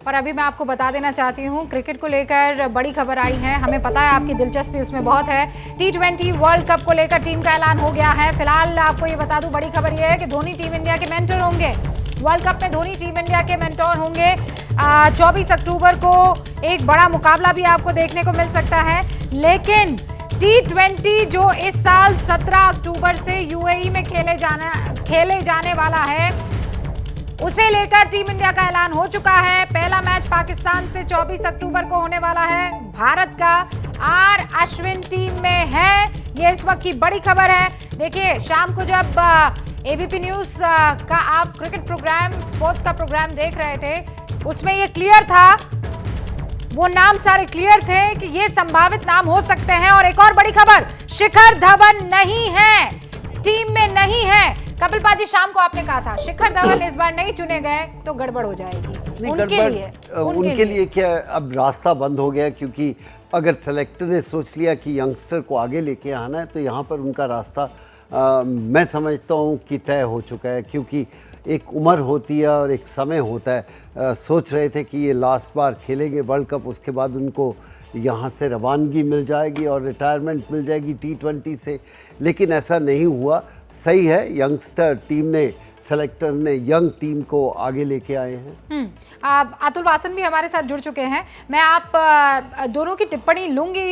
और अभी मैं आपको बता देना चाहती हूँ, क्रिकेट को लेकर बड़ी खबर आई है। हमें पता है आपकी दिलचस्पी उसमें बहुत है। T20 वर्ल्ड कप को लेकर टीम का ऐलान हो गया है। फिलहाल आपको ये बता दूं, बड़ी खबर ये है कि धोनी टीम इंडिया के मेंटर होंगे। वर्ल्ड कप में धोनी टीम इंडिया के मेंटर होंगे। 24 अक्टूबर को एक बड़ा मुकाबला भी आपको देखने को मिल सकता है। लेकिन T20 जो इस साल 17 अक्टूबर से यूएई में खेले जाने वाला है, उसे लेकर टीम इंडिया का ऐलान हो चुका है। पहला मैच पाकिस्तान से 24 अक्टूबर को होने वाला है। भारत का आर अश्विन टीम में है। ये इस वक्त की बड़ी खबर है। देखिए, शाम को जब एबीपी न्यूज का आप क्रिकेट प्रोग्राम, स्पोर्ट्स का प्रोग्राम देख रहे थे, उसमें ये क्लियर था, वो नाम सारे क्लियर थे कि ये संभावित नाम हो सकते हैं। और एक और बड़ी खबर, शिखर धवन नहीं है, टीम में नहीं है। कपिल पाजी, शाम को आपने कहा था शिखर धवन इस बार नहीं चुने गए तो गड़बड़ हो जाएगी। उनके लिए क्या अब रास्ता बंद हो गया, क्योंकि अगर सेलेक्टर ने सोच लिया कि यंगस्टर को आगे लेके आना है तो यहाँ पर उनका रास्ता मैं समझता हूँ कि तय हो चुका है। क्योंकि एक उम्र होती है और एक समय होता है। सोच रहे थे कि ये लास्ट बार खेलेंगे वर्ल्ड कप, उसके बाद उनको यहाँ से रवानगी मिल जाएगी और रिटायरमेंट मिल जाएगी T20 से, लेकिन ऐसा नहीं हुआ। सही है, यंगस्टर टीम ने, सेलेक्टर ने यंग टीम को आगे लेके आए हैं। अतुल वासन भी हमारे साथ जुड़ चुके हैं। मैं आप दोनों की टिप्पणी लूंगी,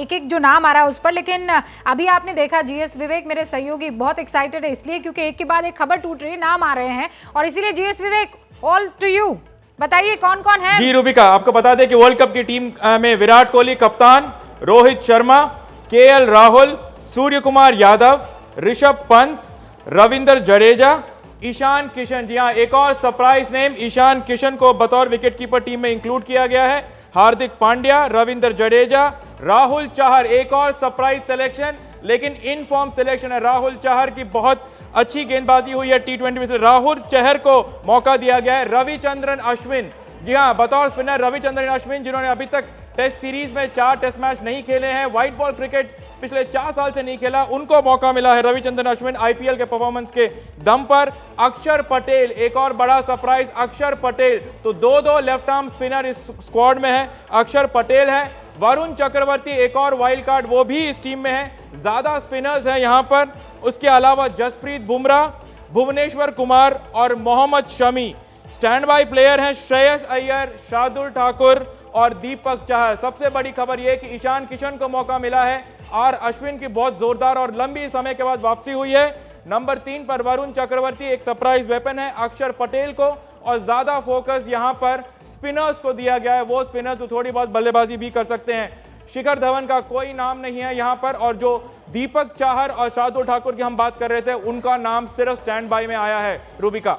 एक एक जो नाम आ रहा है उस पर। लेकिन अभी आपने देखा, जीएस विवेक मेरे सहयोगी बहुत एक्साइटेड है, इसलिए क्योंकि एक के बाद एक खबर टूट रही है, नाम आ रहे हैं, और इसीलिए GS Vivek, all to you, बताइए कौन कौन है। जी रूबिका, आपको बता दें कि वर्ल्ड कप की टीम में विराट कोहली कप्तान, रोहित शर्मा, केएल राहुल, सूर्य कुमार यादव, ऋषभ पंत, रविंद्र जडेजा, ईशान किशन। जी हाँ, एक और सरप्राइज नेम, ईशान किशन को बतौर विकेटकीपर टीम में इंक्लूड किया गया है। हार्दिक पांड्या, रविंद्र जडेजा, राहुल चाहर, एक और सरप्राइज सिलेक्शन, लेकिन इन फॉर्म सिलेक्शन है। राहुल चाहर की बहुत अच्छी गेंदबाजी हुई है T20 में से, राहुल चहर को मौका दिया गया है। रविचंद्रन अश्विन, जी हाँ, बतौर स्पिनर रविचंद्रन अश्विन, जिन्होंने अभी तक टेस्ट सीरीज में 4 टेस्ट मैच नहीं खेले हैं, व्हाइट बॉल क्रिकेट पिछले 4 साल से नहीं खेला, उनको मौका मिला है रविचंद्रन अश्विन आईपीएल के परफॉर्मेंस के दम पर। अक्षर पटेल, एक और बड़ा सरप्राइज, अक्षर पटेल, तो 2 लेफ्ट आर्म स्पिनर इस स्क्वाड में है, अक्षर पटेल है। वरुण चक्रवर्ती, एक और वाइल्ड कार्ड, वो भी इस टीम में है। ज्यादा स्पिनर्स हैं यहां पर। उसके अलावा जसप्रीत बुमराह, भुवनेश्वर कुमार और Mohammed Shami. Stand by player हैं श्रेयस अय्यर, शार्दुल ठाकुर और दीपक चाहर। सबसे बड़ी खबर यह कि ईशान किशन को मौका मिला है। आर अश्विन की बहुत जोरदार और लंबी समय के बाद वापसी हुई है। नंबर 3 पर वरुण चक्रवर्ती, एक सरप्राइज वेपन है। अक्षर पटेल को, और ज्यादा फोकस यहां पर स्पिनर्स को दिया गया है, वो स्पिनर्स जो थोड़ी बहुत बल्लेबाजी भी कर सकते हैं। शिखर धवन का कोई नाम नहीं है यहां पर, और जो दीपक चाहर और शार्दुल ठाकुर की हम बात कर रहे थे, उनका नाम सिर्फ स्टैंड बाय में आया है। रूबिका,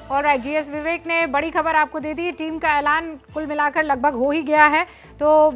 ऑलराइट, जीएस विवेक ने बड़ी खबर आपको दे दी। टीम का ऐलान कुल मिलाकर लगभग हो ही गया है। तो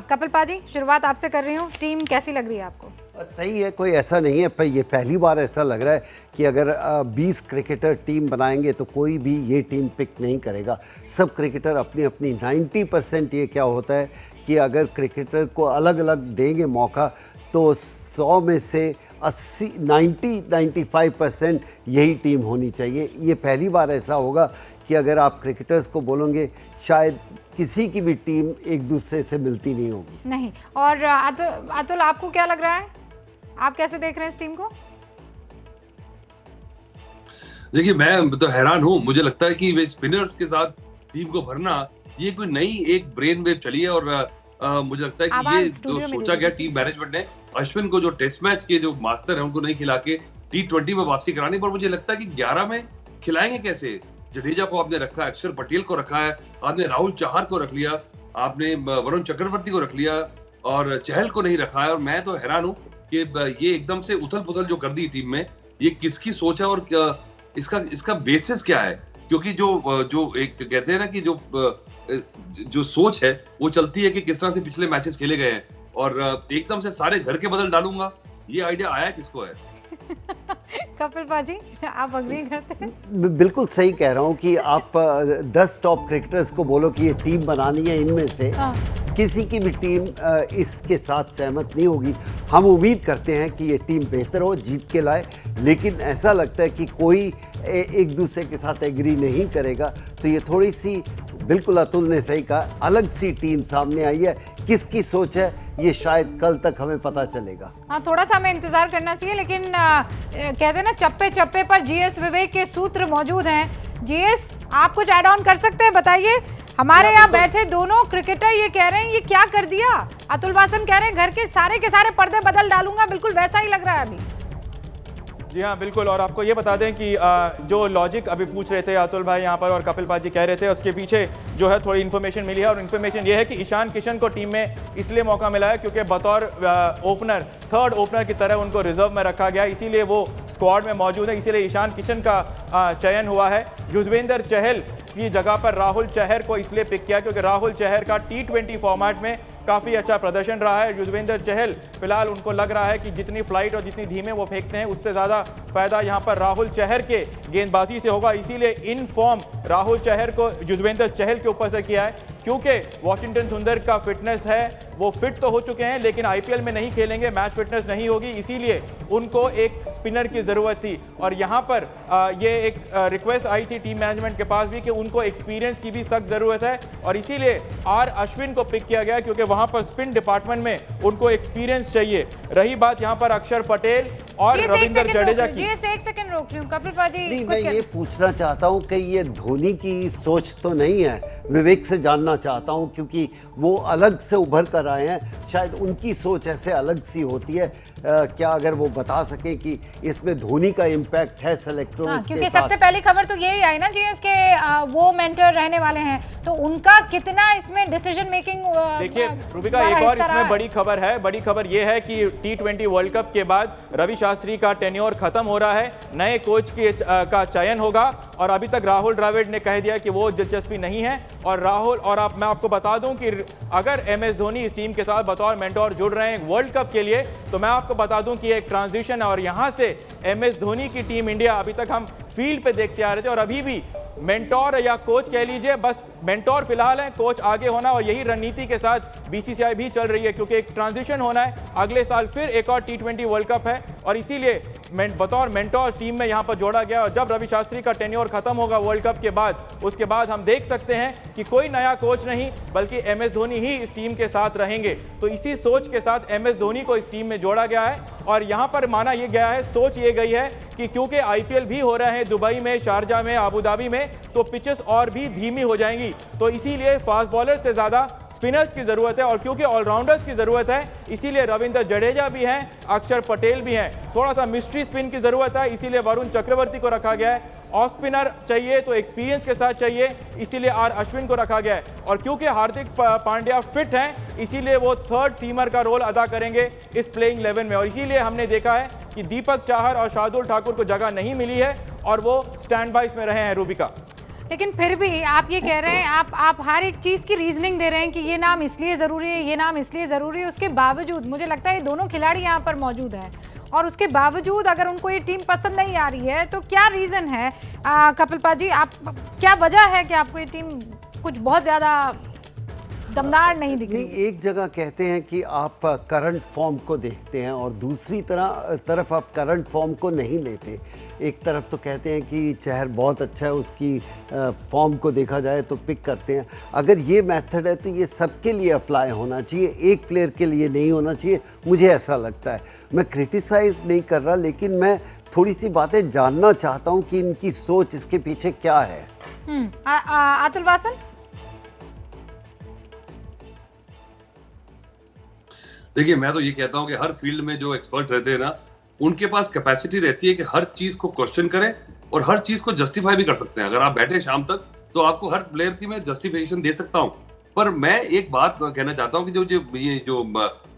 कपिल पाजी, शुरुआत आपसे कर रही हूँ, टीम कैसी लग रही है आपको? सही है, कोई ऐसा नहीं है, पर ये पहली बार ऐसा लग रहा है कि अगर 20 क्रिकेटर टीम बनाएंगे तो कोई भी ये टीम पिक नहीं करेगा। सब क्रिकेटर अपनी अपनी 90%, ये क्या होता है कि अगर क्रिकेटर को अलग अलग देंगे मौका तो 100 में से 80, 90-95% यही टीम होनी चाहिए। ये पहली बार ऐसा होगा कि अगर आप क्रिकेटर्स को बोलोगे, शायद किसी की भी टीम एक दूसरे से मिलती नहीं होगी। नहीं। और अतुल, आपको क्या लग रहा है, आप कैसे देख रहे हैं इस टीम को? देखिए, मैं तो हैरान हूँ। मुझे लगता है कि वे स्पिनर्स के साथ टीम को भरना, ये कोई नई एक ब्रेन वेव चली है। और मुझे लगता है कि ये जो सोचा गया टीम मैनेजमेंट ने, अश्विन को जो टेस्ट मैच के जो मास्टर है उनको नहीं खिला के T20 में वापसी कराने पर, मुझे लगता है कि 11 में खिलाएंगे कैसे। जडेजा को आपने रखा है, अक्षर पटेल को रखा है, आपने राहुल चाहर को रख लिया, आपने वरुण चक्रवर्ती को रख लिया और चहल को नहीं रखा है। और मैं तो हैरान हूँ कि ये एकदम से उथल पुथल जो कर दी टीम में, ये किसकी सोच है और इसका बेसिस क्या है। क्योंकि जो एक कहते हैं ना कि जो सोच है वो चलती है कि किस तरह से पिछले मैचेस खेले गए हैं, और एकदम से सारे घर के बदल डालूंगा, ये आइडिया आया किसको है? कपिल पाजी, आप अग्री करते हैं? बिल्कुल सही कह रहा हूँ कि आप 10 टॉप क्रिकेटर्स को बोलो कि ये टीम बनानी है, इनमें से किसी की भी टीम इसके साथ सहमत नहीं होगी। हम उम्मीद करते हैं कि ये टीम बेहतर हो, जीत के लाए, लेकिन ऐसा लगता है कि कोई एक दूसरे के साथ एग्री नहीं करेगा, तो ये थोड़ी सी बिल्कुल अतुल ने सही कहा, अलग सी टीम सामने आई है। किसकी सोच है ये शायद कल तक हमें पता चलेगा। हाँ, थोड़ा सा हमें इंतजार करना चाहिए, लेकिन कहते हैं ना चप्पे चप्पे पर जीएस विवेक के सूत्र मौजूद हैं। जीएस, आप कुछ ऐड ऑन कर सकते हैं? बताइए, हमारे यहाँ बैठे दोनों क्रिकेटर ये कह रहे हैं ये क्या कर दिया। अतुल वासन कह रहे हैं घर के सारे पर्दे बदल डालूंगा, बिल्कुल वैसा ही लग रहा है अभी। जी हाँ, बिल्कुल। और आपको ये बता दें कि जो लॉजिक अभी पूछ रहे थे अतुल भाई यहाँ पर और कपिल पाजी कह रहे थे, उसके पीछे जो है थोड़ी इन्फॉर्मेशन मिली है। और इन्फॉर्मेशन ये है कि ईशान किशन को टीम में इसलिए मौका मिला है क्योंकि बतौर ओपनर, थर्ड ओपनर की तरह उनको रिजर्व में रखा गया, इसीलिए वो स्क्वाड में मौजूद है। इसीलिए ईशान किशन का चयन हुआ है। युजवेंद्र चहल की जगह पर राहुल चहर को इसलिए पिक किया क्योंकि राहुल चहर का T20 फॉर्मेट में काफ़ी अच्छा प्रदर्शन रहा है। युजवेंद्र चहल फिलहाल उनको लग रहा है कि जितनी फ्लाइट और जितनी धीमे वो फेंकते हैं उससे ज़्यादा फायदा यहाँ पर राहुल चहर के गेंदबाजी से होगा। इसीलिए इन फॉर्म राहुल चहर को युजवेंद्र चहल के ऊपर से किया है क्योंकि वॉशिंगटन सुंदर का फिटनेस है, वो फिट तो हो चुके हैं लेकिन आईपीएल में नहीं खेलेंगे, मैच फिटनेस नहीं होगी, इसीलिए उनको एक स्पिनर की ज़रूरत थी। और यहाँ पर ये एक रिक्वेस्ट आई थी टीम मैनेजमेंट के पास भी कि उनको एक्सपीरियंस की भी सख्त ज़रूरत है और इसीलिए आर अश्विन को पिक किया गया क्योंकि वहाँ पर स्पिन डिपार्टमेंट में उनको एक्सपीरियंस चाहिए। रही बात यहाँ पर अक्षर पटेल और रविंद्र जडेजा की। एक सेकंड रोक रही हूँ कपिल पाजी। मैं ये पूछना चाहता हूँ कि ये धोनी की सोच तो नहीं है, विवेक से जानना चाहता हूँ क्योंकि वो अलग से उभर कर आए हैं, शायद उनकी सोच ऐसे अलग सी होती है। क्या अगर वो बता सके कि इसमें धोनी का इम्पैक्ट है सेलेक्टरों के साथ? क्योंकि सबसे पहली खबर तो यही आई ना जीएस के वो मेंटर रहने वाले हैं, तो उनका कितना इसमें डिसीजन मेकिंग। देखिए रूबिका, एक और इसमें बड़ी खबर है। बड़ी खबर ये है कि T20 वर्ल्ड कप के बाद रवि शास्त्री का टेन्योर खत्म हो रहा है, नए कोच का चयन होगा और अभी तक राहुल द्रविड़ ने कह दिया कि वो दिलचस्पी नहीं है। और राहुल और मैं आपको बता दूं कि अगर MS धोनी इस टीम के साथ बतौर मेंटोर जुड़ रहे हैं वर्ल्ड कप के लिए, तो मैं आपको बता दूं कि एक ट्रांजिशन है और यहां से MS धोनी की टीम इंडिया अभी तक हम फील्ड पे देखते आ रहे थे और अभी भी मेंटोर या कोच कह लीजिए, बस मेंटोर फिलहाल है, कोच आगे होना और यही रणनीति के साथ बीसीसीआई भी चल रही है क्योंकि एक ट्रांजिशन होना है। अगले साल फिर एक और T20 वर्ल्ड कप है और इसीलिए बतौर मेंटोर टीम में यहां पर जोड़ा गया। और जब रवि शास्त्री का टेन्योर खत्म होगा वर्ल्ड कप के बाद, उसके बाद हम देख सकते हैं कि कोई नया कोच नहीं बल्कि MS धोनी ही इस टीम के साथ रहेंगे। तो इसी सोच के साथ MS धोनी को इस टीम में जोड़ा गया है और यहां पर माना यह गया है, सोच ये गई है कि क्योंकि आईपीएल भी हो रहे हैं दुबई में, शारजा में, अबू धाबी में, तो पिचेस और भी धीमी हो जाएंगी, तो इसीलिए फास्ट बॉलर से ज्यादा स्पिनर्स की जरूरत है और क्योंकि ऑलराउंडर्स की जरूरत है इसीलिए रविंद्र जडेजा भी हैं, अक्षर पटेल भी हैं। थोड़ा सा मिस्ट्री स्पिन की जरूरत है इसीलिए वरुण चक्रवर्ती को रखा गया है। ऑफ स्पिनर चाहिए तो एक्सपीरियंस के साथ चाहिए, इसीलिए आर अश्विन को रखा गया है। और क्योंकि हार्दिक पांड्या फिट हैं इसीलिए वो थर्ड सीमर का रोल अदा करेंगे इस प्लेइंग 11 में। और इसीलिए हमने देखा है कि दीपक चाहर और शार्दुल ठाकुर को जगह नहीं मिली है और वो स्टैंड बाइज में रहे हैं रूबिका। लेकिन फिर भी आप ये कह रहे हैं, आप हर एक चीज़ की रीजनिंग दे रहे हैं कि ये नाम इसलिए ज़रूरी है, ये नाम इसलिए ज़रूरी है, उसके बावजूद मुझे लगता है ये दोनों खिलाड़ी यहाँ पर मौजूद हैं और उसके बावजूद अगर उनको ये टीम पसंद नहीं आ रही है तो क्या रीज़न है? कपिल पाजी, आप क्या वजह है कि आपको ये टीम कुछ बहुत ज़्यादा दमदार नहीं दिख रही? नहीं, एक जगह कहते हैं कि आप करंट फॉर्म को देखते हैं और दूसरी तरफ आप करंट फॉर्म को नहीं लेते। एक तरफ तो कहते हैं कि चहर बहुत अच्छा है, उसकी फॉर्म को देखा जाए तो पिक करते हैं। अगर ये मेथड है तो ये सबके लिए अप्लाई होना चाहिए, एक प्लेयर के लिए नहीं होना चाहिए, मुझे ऐसा लगता है। मैं क्रिटिसाइज़ नहीं कर रहा लेकिन मैं थोड़ी सी बातें जानना चाहता हूँ कि इनकी सोच इसके पीछे क्या है। अतुल वासन, देखिए मैं तो ये कहता हूँ कि हर फील्ड में जो एक्सपर्ट रहते हैं ना, उनके पास कैपेसिटी रहती है कि हर चीज को क्वेश्चन करें और हर चीज को जस्टिफाई भी कर सकते हैं। अगर आप बैठे शाम तक तो आपको हर प्लेयर की मैं जस्टिफिकेशन दे सकता हूँ। पर मैं एक बात कहना चाहता हूँ कि जो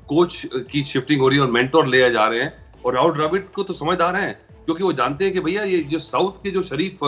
कोच की शिफ्टिंग हो रही है और मेंटोर ले जा रहे हैं, और राहुल द्रविड़ को तो समझदार हैं क्योंकि वो जानते हैं कि भैया ये जो साउथ के जो शरीफ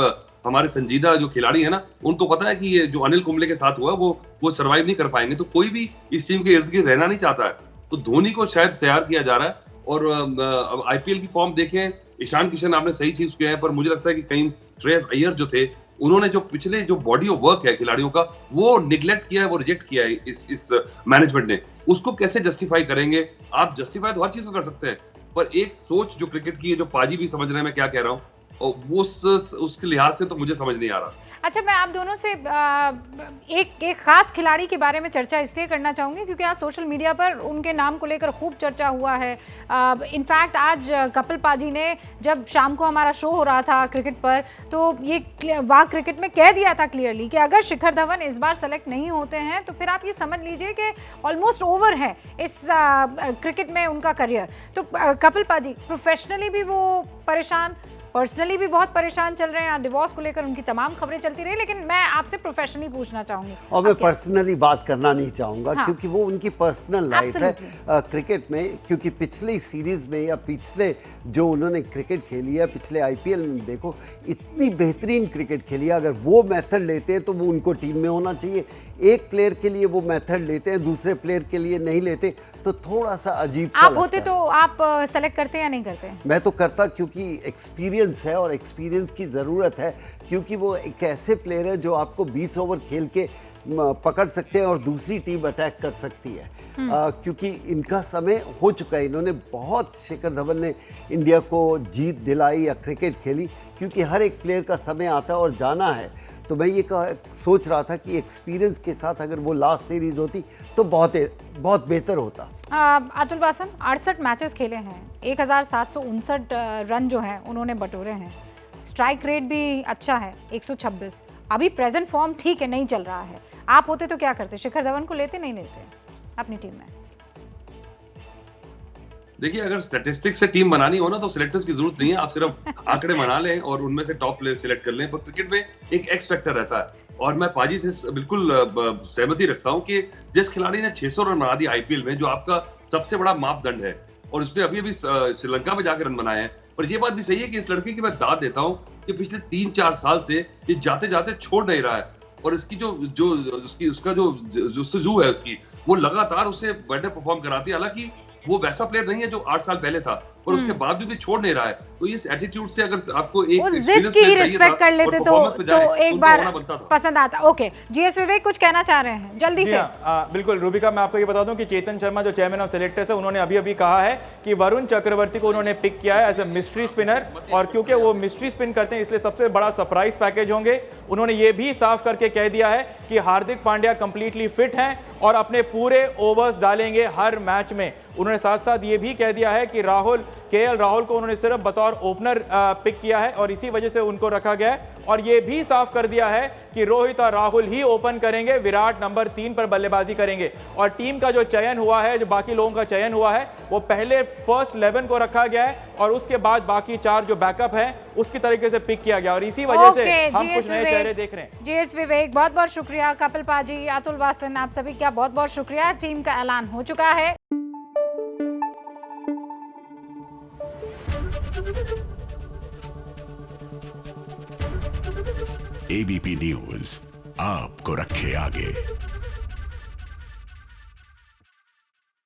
हमारे संजीदा जो खिलाड़ी है ना, उनको पता है कि ये जो अनिल कुंबले के साथ हुआ वो सर्वाइव नहीं कर पाएंगे, तो कोई भी इस टीम के इर्द गिर्द रहना नहीं चाहता है। तो धोनी को शायद तैयार किया जा रहा है। और अब आईपीएल की फॉर्म देखें, ईशान किशन आपने सही चीज किया है, पर मुझे लगता है कि कहीं श्रेयस अय्यर जो थे उन्होंने जो पिछले जो बॉडी ऑफ वर्क है खिलाड़ियों का वो निगलेक्ट किया है, वो रिजेक्ट किया है इस मैनेजमेंट ने। उसको कैसे जस्टिफाई करेंगे? आप जस्टिफाई तो हर चीज को कर सकते हैं, पर एक सोच जो क्रिकेट की है, जो पाजी भी समझ रहे हैं मैं क्या कह रहा हूँ, वो उसके लिहाज से तो मुझे समझ नहीं आ रहा। अच्छा, मैं आप दोनों से एक खास खिलाड़ी के बारे में चर्चा इसलिए करना चाहूँगी क्योंकि आज सोशल मीडिया पर उनके नाम को लेकर खूब चर्चा हुआ है। इनफैक्ट आज कपिल पाजी ने जब शाम को हमारा शो हो रहा था क्रिकेट पर, तो ये वाह क्रिकेट में कह दिया था क्लियरली कि अगर शिखर धवन इस बार सेलेक्ट नहीं होते हैं तो फिर आप ये समझ लीजिए कि ऑलमोस्ट ओवर है इस क्रिकेट में उनका करियर। तो कपिल पाजी प्रोफेशनली भी वो परेशान, पर्सनली भी बहुत परेशान चल रहे हैं। डिवोर्स को लेकर उनकी तमाम खबरें चलती रही, लेकिन मैं आपसे प्रोफेशनली पूछना चाहूंगी। और मैं पर्सनली बात करना नहीं चाहूँगा हाँ। क्योंकि वो उनकी पर्सनल लाइफ है क्रिकेट में। क्योंकि पिछली सीरीज में या पिछले जो उन्होंने क्रिकेट खेली है, पिछले आईपीएल में देखो इतनी बेहतरीन क्रिकेट खेली है। अगर वो मेथड लेते हैं तो वो उनको टीम में होना चाहिए। एक प्लेयर के लिए वो मेथड लेते हैं, दूसरे प्लेयर के लिए नहीं लेते, तो थोड़ा सा अजीब सा आप होते तो आप सेलेक्ट करते या नहीं करते? मैं तो करता, क्योंकि एक्सपीरियंस है और एक्सपीरियंस की ज़रूरत है। क्योंकि वो एक ऐसे प्लेयर है जो आपको 20 ओवर खेल के पकड़ सकते हैं और दूसरी टीम अटैक कर सकती है। क्योंकि इनका समय हो चुका है। इन्होंने बहुत, शिखर धवन ने इंडिया को जीत दिलाई या क्रिकेट खेली, क्योंकि हर एक प्लेयर का समय आता है और जाना है। तो मैं ये सोच रहा था कि एक्सपीरियंस के साथ अगर वो लास्ट सीरीज होती तो बहुत बेहतर होता। अतुल वासन 68 मैचेस खेले हैं, 1759 रन जो हैं उन्होंने बटोरे हैं। स्ट्राइक रेट भी अच्छा है 126। अभी प्रेजेंट फॉर्म ठीक है, नहीं चल रहा है। आप होते तो क्या करते? शिखर धवन को लेते नहीं लेते अपनी टीम में? देखिए, अगर स्टैटिस्टिक्स से टीम बनानी हो ना तो सिलेक्टर्स की जरूरत नहीं है। आप सिर्फ आंकड़े बना लें और उनमें से टॉप प्लेयर सिलेक्ट कर लें। पर क्रिकेट में एक एक्स फैक्टर रहता है और मैं पाजी से बिल्कुल सहमति रखता हूं कि जिस खिलाड़ी ने 600 रन बना दिए आईपीएल में, जो आपका सबसे बड़ा मापदंड है, और उसने अभी श्रीलंका में जाकर रन बनाए हैं। और ये बात भी सही है कि इस लड़के की मैं दाद देता हूं कि पिछले 3-4 साल से ये जाते जाते छोड़ नहीं रहा है। और इसकी उसका जो जुस्तजू है उसकी, वो लगातार उसे बेटर परफॉर्म कराती है। हालांकि वो वैसा प्लेयर नहीं है जो 8 साल पहले था, और उसके बावजूद भी छोड़ नहीं रहा है। तो इस एटीट्यूड से अगर आपको एक जिद की ही रिस्पेक्ट कर लेते तो एक बार पसंद आता। ओके, जीएस विवेक कुछ कहना चाह रहे हैं जल्दी से? बिल्कुल रूबिका, मैं आपको ये बता दूं कि चेतन शर्मा जो चेयरमैन ऑफ सिलेक्टर्स है, उन्होंने अभी कहा है कि वरुण चक्रवर्ती को उन्होंने पिक किया है एज अ मिस्ट्री स्पिनर। और क्योंकि वो मिस्ट्री स्पिन करते हैं इसलिए सबसे बड़ा सरप्राइज पैकेज होंगे। उन्होंने ये भी साफ करके कह दिया है कि हार्दिक पांड्या कंप्लीटली फिट हैं और अपने पूरे ओवर्स डालेंगे हर मैच में। उन्होंने साथ साथ ये भी कह दिया है कि केएल राहुल को उन्होंने सिर्फ बतौर ओपनर पिक किया है और इसी वजह से उनको रखा गया है। और ये भी साफ कर दिया है कि रोहित और राहुल ही ओपन करेंगे, विराट नंबर 3 पर बल्लेबाजी करेंगे। और टीम का जो चयन हुआ है, जो बाकी लोगों का चयन हुआ है, वो पहले फर्स्ट 11 को रखा गया है और उसके बाद बाकी 4 जो बैकअप है उसकी तरीके से पिक किया गया। और इसी वजह से हम कुछ नए चेहरे देख रहे हैं। जीएस विवेक बहुत बहुत शुक्रिया। कपिल पाजी, अतुल वासन, आप सभी का बहुत बहुत शुक्रिया। टीम का ऐलान हो चुका है। एबीपी न्यूज आपको रखे आगे।